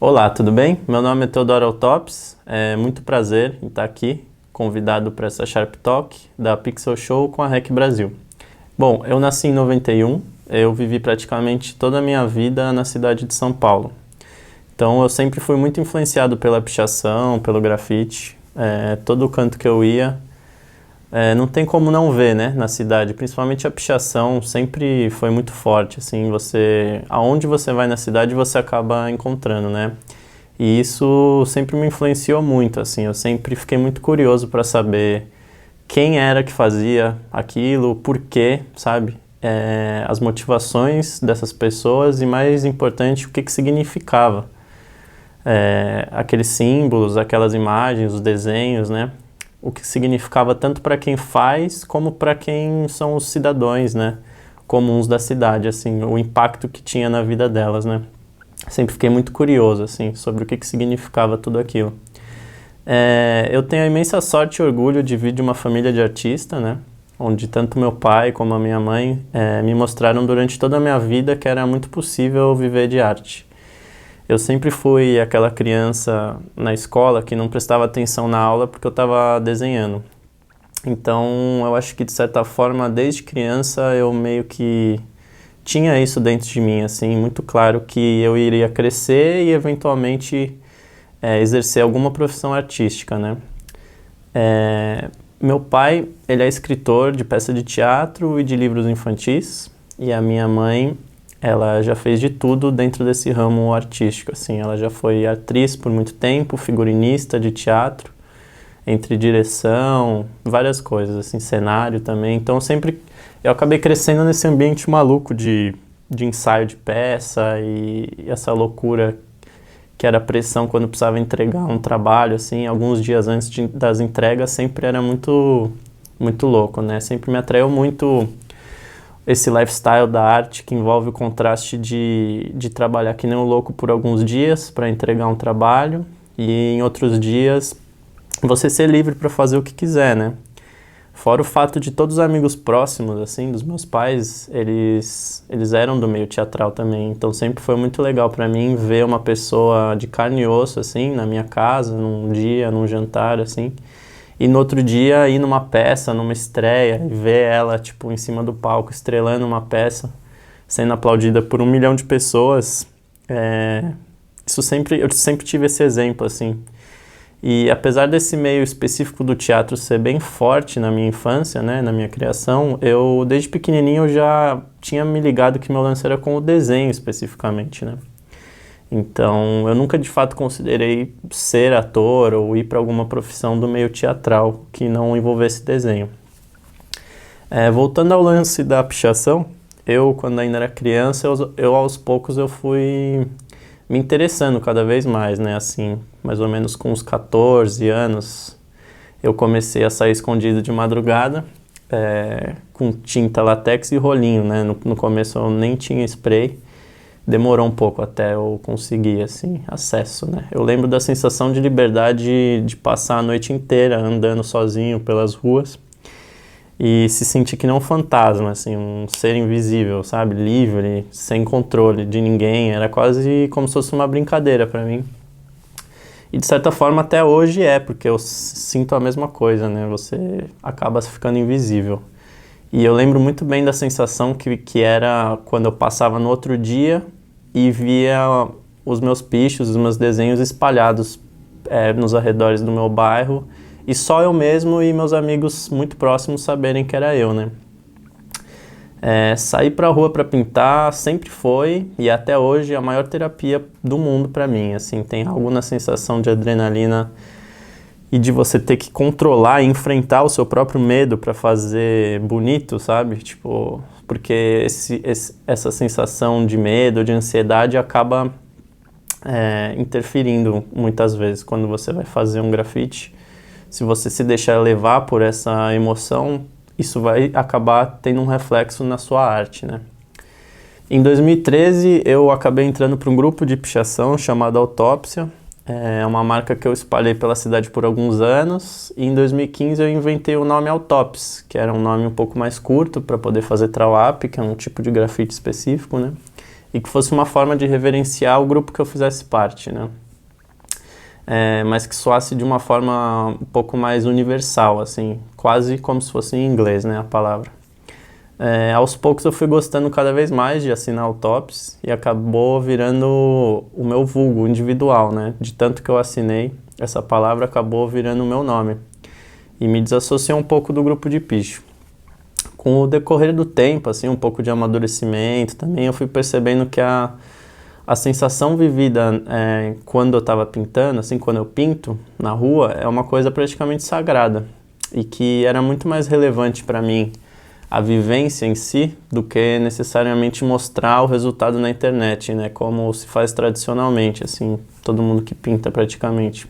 Olá, tudo bem? Meu nome é Teodoro Autops, é muito prazer em estar aqui, convidado para essa Sharp Talk da Pixel Show com a REC Brasil. Bom, eu nasci em 91, eu vivi praticamente toda a minha vida na cidade de São Paulo. Então eu sempre fui muito influenciado pela pichação, pelo grafite, todo canto que eu ia, não tem como não ver, né, na cidade, principalmente a pichação sempre foi muito forte, assim, aonde você vai na cidade você acaba encontrando, né, e isso sempre me influenciou muito, assim, eu sempre fiquei muito curioso para saber quem era que fazia aquilo, por quê, sabe, as motivações dessas pessoas e, mais importante, o que que significava, aqueles símbolos, aquelas imagens, os desenhos, né, o que significava tanto para quem faz como para quem são os cidadãos, né, comuns da cidade, assim, o impacto que tinha na vida delas, né. Sempre fiquei muito curioso, assim, sobre o que significava tudo aquilo. Eu tenho a imensa sorte e orgulho de vir de uma família de artista, né, onde tanto meu pai como a minha mãe me mostraram durante toda a minha vida que era muito possível viver de arte. Eu sempre fui aquela criança na escola que não prestava atenção na aula porque eu estava desenhando. Então, eu acho que, de certa forma, desde criança, eu meio que tinha isso dentro de mim, assim, muito claro que eu iria crescer e, eventualmente, exercer alguma profissão artística, né? Meu pai, ele é escritor de peça de teatro e de livros infantis, e a minha mãe, ela já fez de tudo dentro desse ramo artístico, assim, ela já foi atriz por muito tempo, figurinista de teatro, entre direção, várias coisas, assim, cenário também, então eu acabei crescendo nesse ambiente maluco de ensaio de peça e essa loucura que era a pressão quando precisava entregar um trabalho, assim, alguns dias antes das entregas sempre era muito, muito louco, né, sempre me atraiu muito esse lifestyle da arte que envolve o contraste de trabalhar que nem um louco por alguns dias para entregar um trabalho e em outros dias você ser livre para fazer o que quiser, né? Fora o fato de todos os amigos próximos, assim, dos meus pais, eles eram do meio teatral também, então sempre foi muito legal para mim ver uma pessoa de carne e osso, assim, na minha casa, num dia, num jantar, assim, e no outro dia ir numa peça, numa estreia, e ver ela, tipo, em cima do palco, estrelando uma peça, sendo aplaudida por 1 milhão de pessoas. Eu sempre tive esse exemplo, assim. E apesar desse meio específico do teatro ser bem forte na minha infância, né, na minha criação, desde pequenininho, eu já tinha me ligado que meu lance era com o desenho especificamente, né. Então, eu nunca de fato considerei ser ator ou ir para alguma profissão do meio teatral que não envolvesse desenho. Voltando ao lance da pichação, quando ainda era criança, aos poucos eu fui me interessando cada vez mais, né, assim, mais ou menos com uns 14 anos, eu comecei a sair escondido de madrugada, com tinta látex e rolinho, né, no começo eu nem tinha spray, demorou um pouco até eu conseguir, assim, acesso, né. Eu lembro da sensação de liberdade de passar a noite inteira andando sozinho pelas ruas e se sentir que nem um fantasma, assim, um ser invisível, sabe, livre, sem controle de ninguém, era quase como se fosse uma brincadeira pra mim. E de certa forma até hoje porque eu sinto a mesma coisa, né, você acaba ficando invisível. E eu lembro muito bem da sensação que era quando eu passava no outro dia e via os meus pichos, os meus desenhos espalhados nos arredores do meu bairro e só eu mesmo e meus amigos muito próximos saberem que era eu, né. Sair pra rua pra pintar sempre foi e até hoje a maior terapia do mundo pra mim, assim, tem algo na sensação de adrenalina e de você ter que controlar e enfrentar o seu próprio medo para fazer bonito, sabe? Tipo, porque essa sensação de medo, de ansiedade acaba interferindo muitas vezes quando você vai fazer um grafite. Se você se deixar levar por essa emoção, isso vai acabar tendo um reflexo na sua arte, né? Em 2013, eu acabei entrando para um grupo de pichação chamado Autópsia. É uma marca que eu espalhei pela cidade por alguns anos. E em 2015 eu inventei o nome Autops, que era um nome um pouco mais curto para poder fazer trawap, que é um tipo de grafite específico, né? e que fosse uma forma de reverenciar o grupo que eu fizesse parte, né? Mas que soasse de uma forma um pouco mais universal, assim, quase como se fosse em inglês, né, a palavra. Aos poucos eu fui gostando cada vez mais de assinar o TOPS e acabou virando o meu vulgo individual, né? De tanto que eu assinei, essa palavra acabou virando o meu nome e me desassociei um pouco do grupo de picho. Com o decorrer do tempo, assim, um pouco de amadurecimento também, eu fui percebendo que a sensação vivida quando eu estava pintando, assim, quando eu pinto na rua, é uma coisa praticamente sagrada e que era muito mais relevante para mim a vivência em si do que necessariamente mostrar o resultado na internet, né, como se faz tradicionalmente, assim, todo mundo que pinta praticamente.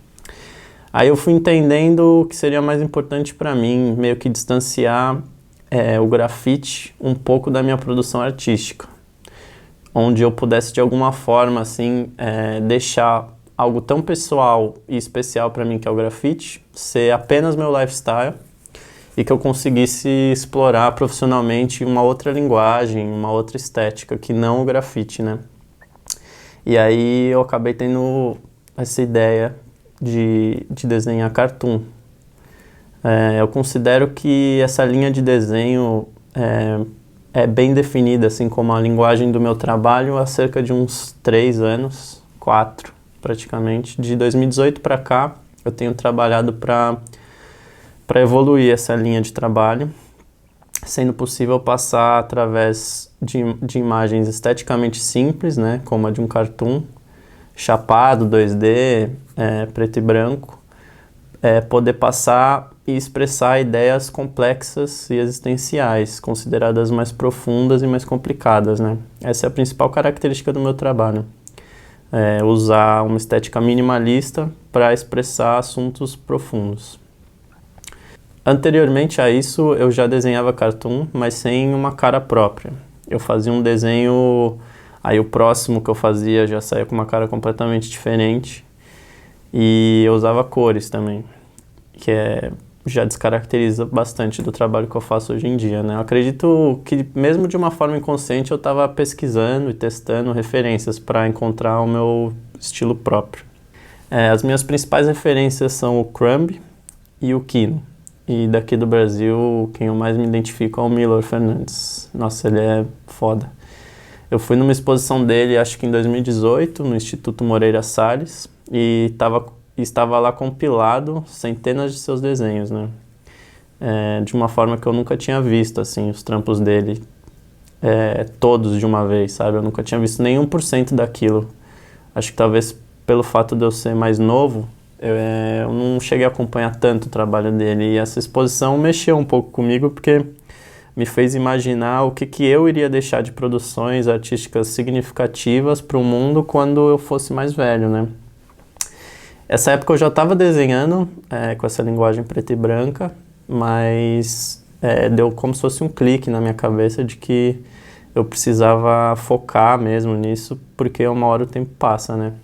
Aí eu fui entendendo que seria mais importante para mim meio que distanciar o grafite um pouco da minha produção artística, onde eu pudesse de alguma forma assim deixar algo tão pessoal e especial para mim que é o grafite ser apenas meu lifestyle e que eu conseguisse explorar profissionalmente uma outra linguagem, uma outra estética que não o grafite, né? E aí eu acabei tendo essa ideia de desenhar cartoon. Eu considero que essa linha de desenho é bem definida, assim como a linguagem do meu trabalho, há cerca de uns 3 anos, 4 praticamente. De 2018 para cá, eu tenho trabalhado para evoluir essa linha de trabalho, sendo possível passar através de imagens esteticamente simples, né, como a de um cartoon, chapado, 2D, preto e branco, poder passar e expressar ideias complexas e existenciais, consideradas mais profundas e mais complicadas, né? Essa é a principal característica do meu trabalho. Usar uma estética minimalista para expressar assuntos profundos. Anteriormente a isso, eu já desenhava cartoon, mas sem uma cara própria. Eu fazia um desenho, aí o próximo que eu fazia já saía com uma cara completamente diferente, e eu usava cores também, que já descaracteriza bastante do trabalho que eu faço hoje em dia, né? Eu acredito que mesmo de uma forma inconsciente eu estava pesquisando e testando referências para encontrar o meu estilo próprio. As minhas principais referências são o Crumb e o Kino. E daqui do Brasil, quem eu mais me identifico é o Milor Fernandes. Nossa, ele é foda. Eu fui numa exposição dele, acho que em 2018, no Instituto Moreira Salles, e estava lá compilado centenas de seus desenhos, né? De uma forma que eu nunca tinha visto, assim, os trampos dele, todos de uma vez, sabe? Eu nunca tinha visto nem 1% daquilo. Acho que talvez pelo fato de eu ser mais novo, eu não cheguei a acompanhar tanto o trabalho dele, e essa exposição mexeu um pouco comigo, porque me fez imaginar o que eu iria deixar de produções artísticas significativas para o mundo quando eu fosse mais velho, né? Essa época eu já estava desenhando com essa linguagem preta e branca, mas deu como se fosse um clique na minha cabeça de que eu precisava focar mesmo nisso, porque uma hora o tempo passa, né?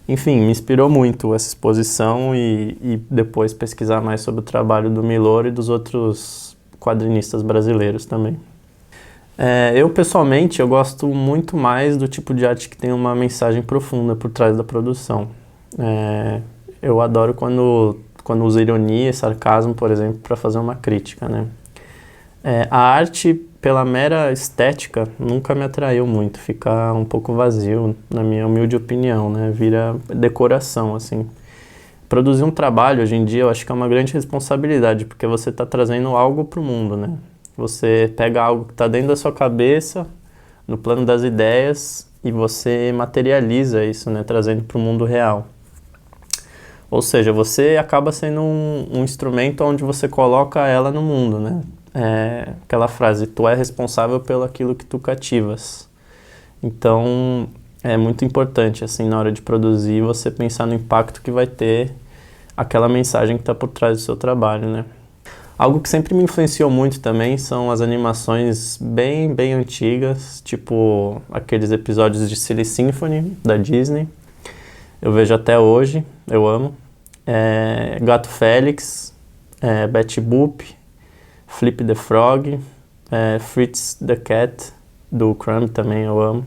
Enfim, me inspirou muito essa exposição e depois pesquisar mais sobre o trabalho do Milor e dos outros quadrinistas brasileiros também. Eu, pessoalmente, eu gosto muito mais do tipo de arte que tem uma mensagem profunda por trás da produção. Eu adoro quando uso ironia e sarcasmo, por exemplo, para fazer uma crítica, né? A arte, pela mera estética, nunca me atraiu muito, fica um pouco vazio, na minha humilde opinião, né? Vira decoração, assim. Produzir um trabalho, hoje em dia, eu acho que é uma grande responsabilidade, porque você está trazendo algo para o mundo, né? Você pega algo que está dentro da sua cabeça, no plano das ideias, e você materializa isso, né? Trazendo para o mundo real. Ou seja, você acaba sendo um instrumento onde você coloca ela no mundo, né? Aquela frase, tu é responsável pelo aquilo que tu cativas. Então, é muito importante, assim, na hora de produzir, você pensar no impacto que vai ter aquela mensagem que está por trás do seu trabalho, né? Algo que sempre me influenciou muito também são as animações bem, bem antigas, tipo aqueles episódios de Silly Symphony, da Disney. Eu vejo até hoje, eu amo. Gato Félix, Betty Boop, Flip the Frog, Fritz the Cat, do Crumb também eu amo.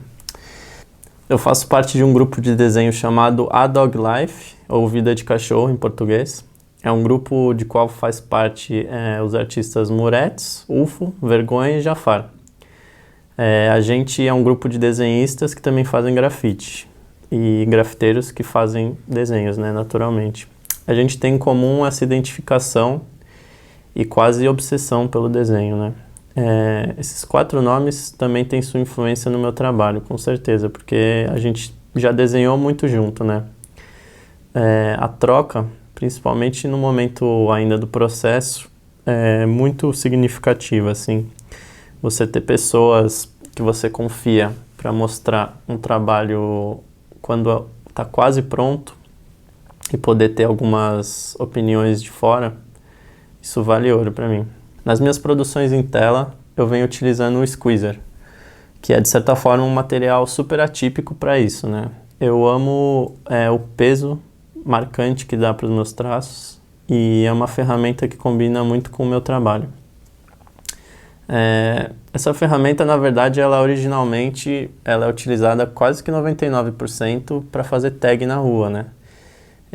Eu faço parte de um grupo de desenho chamado A Dog Life, ou Vida de Cachorro em português. É um grupo de qual faz parte os artistas Murex, Ufo, Vergonha e Jafar. A gente é um grupo de desenhistas que também fazem grafite e grafiteiros que fazem desenhos, né, naturalmente. A gente tem em comum essa identificação e quase obsessão pelo desenho, né? Esses 4 nomes também têm sua influência no meu trabalho, com certeza, porque a gente já desenhou muito junto, né? A troca, principalmente no momento ainda do processo, é muito significativa, assim. Você ter pessoas que você confia para mostrar um trabalho quando está quase pronto e poder ter algumas opiniões de fora, isso vale ouro para mim. Nas minhas produções em tela, eu venho utilizando o Squeezer, que é de certa forma um material super atípico para isso, né? Eu amo o peso marcante que dá para os meus traços e é uma ferramenta que combina muito com o meu trabalho. Essa ferramenta, na verdade, originalmente é utilizada quase que 99% para fazer tag na rua, né?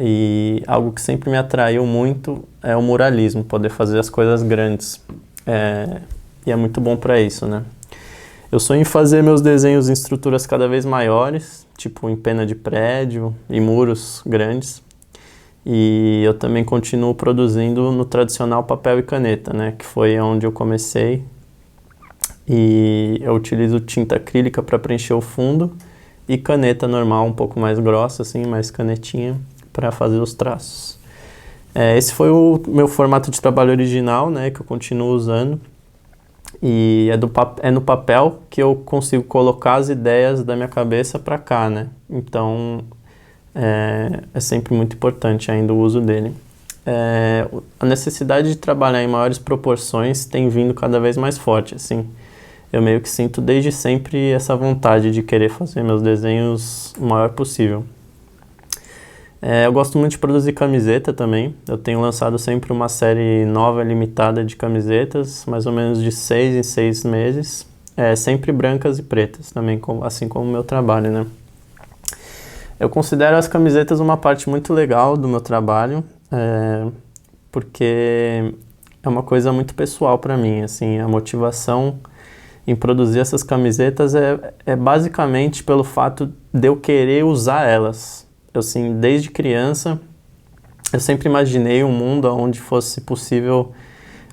E algo que sempre me atraiu muito é o muralismo, poder fazer as coisas grandes. E é muito bom para isso, né? Eu sonho em fazer meus desenhos em estruturas cada vez maiores, tipo em pena de prédio e muros grandes. E eu também continuo produzindo no tradicional papel e caneta, né? Que foi onde eu comecei. E eu utilizo tinta acrílica para preencher o fundo e caneta normal, um pouco mais grossa, assim, mais canetinha, para fazer os traços. Esse foi o meu formato de trabalho original, né, que eu continuo usando. E é no papel que eu consigo colocar as ideias da minha cabeça para cá, né? Então, é sempre muito importante ainda o uso dele. A necessidade de trabalhar em maiores proporções tem vindo cada vez mais forte, assim. Eu meio que sinto desde sempre essa vontade de querer fazer meus desenhos o maior possível. Eu gosto muito de produzir camiseta também. Eu tenho lançado sempre uma série nova, limitada de camisetas, mais ou menos de 6 em 6 meses. Sempre brancas e pretas também, assim como o meu trabalho, né? Eu considero as camisetas uma parte muito legal do meu trabalho, porque é uma coisa muito pessoal para mim, assim, a motivação em produzir essas camisetas é basicamente pelo fato de eu querer usar elas. Eu, assim, desde criança, eu sempre imaginei um mundo onde fosse possível,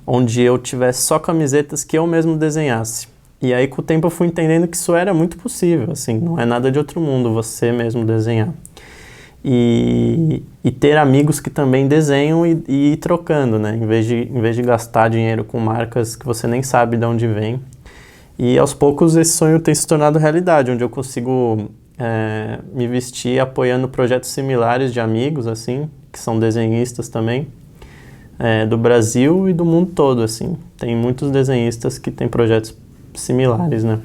onde eu tivesse só camisetas que eu mesmo desenhasse. E aí, com o tempo, eu fui entendendo que isso era muito possível, assim, não é nada de outro mundo você mesmo desenhar. E ter amigos que também desenham e ir trocando, né? Em vez de gastar dinheiro com marcas que você nem sabe de onde vem. E aos poucos esse sonho tem se tornado realidade, onde eu consigo me vestir apoiando projetos similares de amigos, assim, que são desenhistas também, do Brasil e do mundo todo, assim. Tem muitos desenhistas que têm projetos similares, né?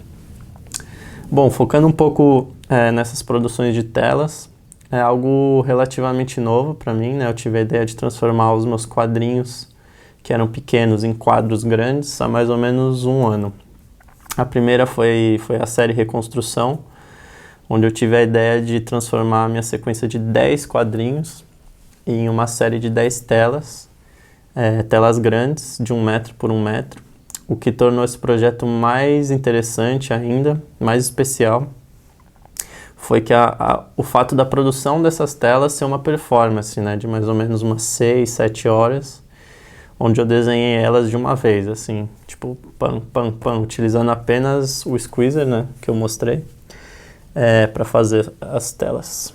Bom, focando um pouco nessas produções de telas, é algo relativamente novo para mim, né? Eu tive a ideia de transformar os meus quadrinhos, que eram pequenos, em quadros grandes há mais ou menos 1 ano. A primeira foi a série Reconstrução, onde eu tive a ideia de transformar a minha sequência de 10 quadrinhos em uma série de 10 telas, telas grandes, de 1 metro por 1 metro, o que tornou esse projeto mais interessante ainda, mais especial, foi que o fato da produção dessas telas ser uma performance, né, de mais ou menos umas 6, 7 horas, onde eu desenhei elas de uma vez, assim, tipo, pam, pam, pam, utilizando apenas o Squeezer, né, que eu mostrei, para fazer as telas.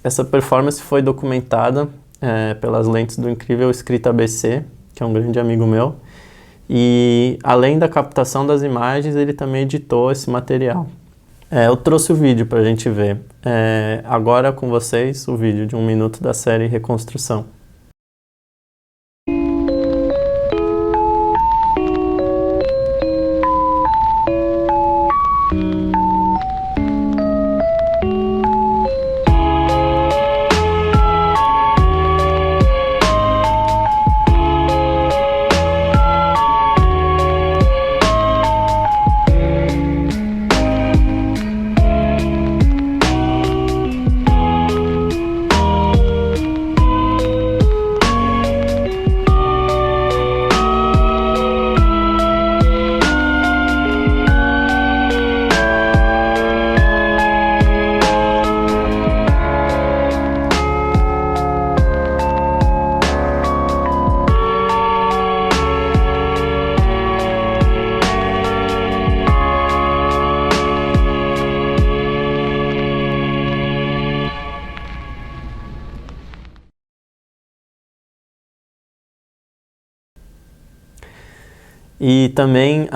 Essa performance foi documentada pelas lentes do incrível Escrita ABC, que é um grande amigo meu, e além da captação das imagens, ele também editou esse material. Eu trouxe o vídeo para a gente ver. Agora com vocês, o vídeo de 1 minuto da série Reconstrução. E também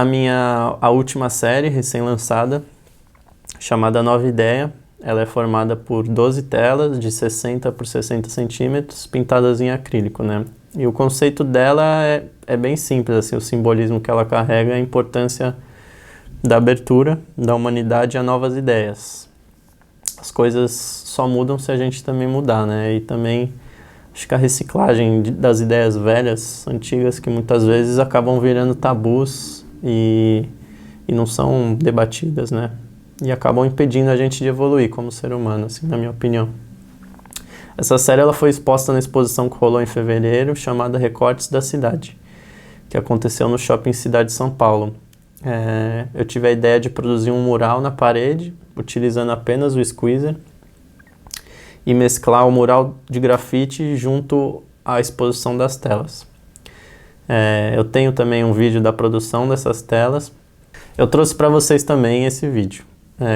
a última série recém-lançada, chamada Nova Ideia. Ela é formada por 12 telas de 60 por 60 centímetros, pintadas em acrílico, né? E o conceito dela é bem simples, assim, o simbolismo que ela carrega é a importância da abertura da humanidade a novas ideias. As coisas só mudam se a gente também mudar, né? E também acho que a reciclagem das ideias velhas, antigas, que muitas vezes acabam virando tabus e não são debatidas, né? E acabam impedindo a gente de evoluir como ser humano, assim, na minha opinião. Essa série ela foi exposta na exposição que rolou em fevereiro, chamada Recortes da Cidade, que aconteceu no Shopping Cidade de São Paulo. Eu tive a ideia de produzir um mural na parede, utilizando apenas o Squeezer, e mesclar o mural de grafite junto à exposição das telas. Eu tenho também um vídeo da produção dessas telas. Eu trouxe para vocês também esse vídeo.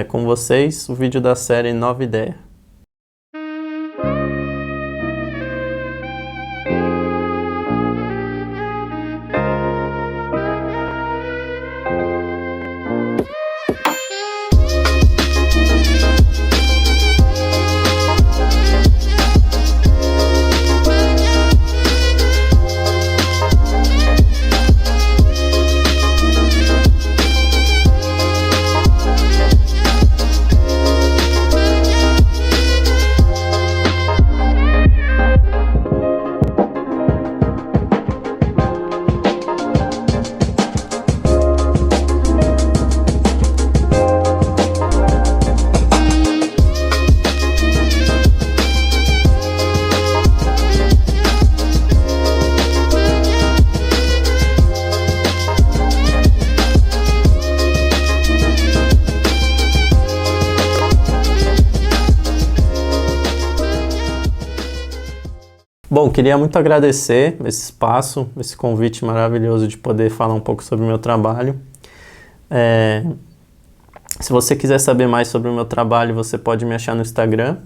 Com vocês, o vídeo da série Nova Ideia. Bom, queria muito agradecer esse espaço, esse convite maravilhoso de poder falar um pouco sobre o meu trabalho. Se você quiser saber mais sobre o meu trabalho, você pode me achar no Instagram,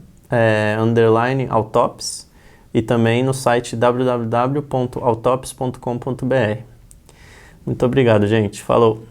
_autops, e também no site www.autops.com.br. Muito obrigado, gente. Falou!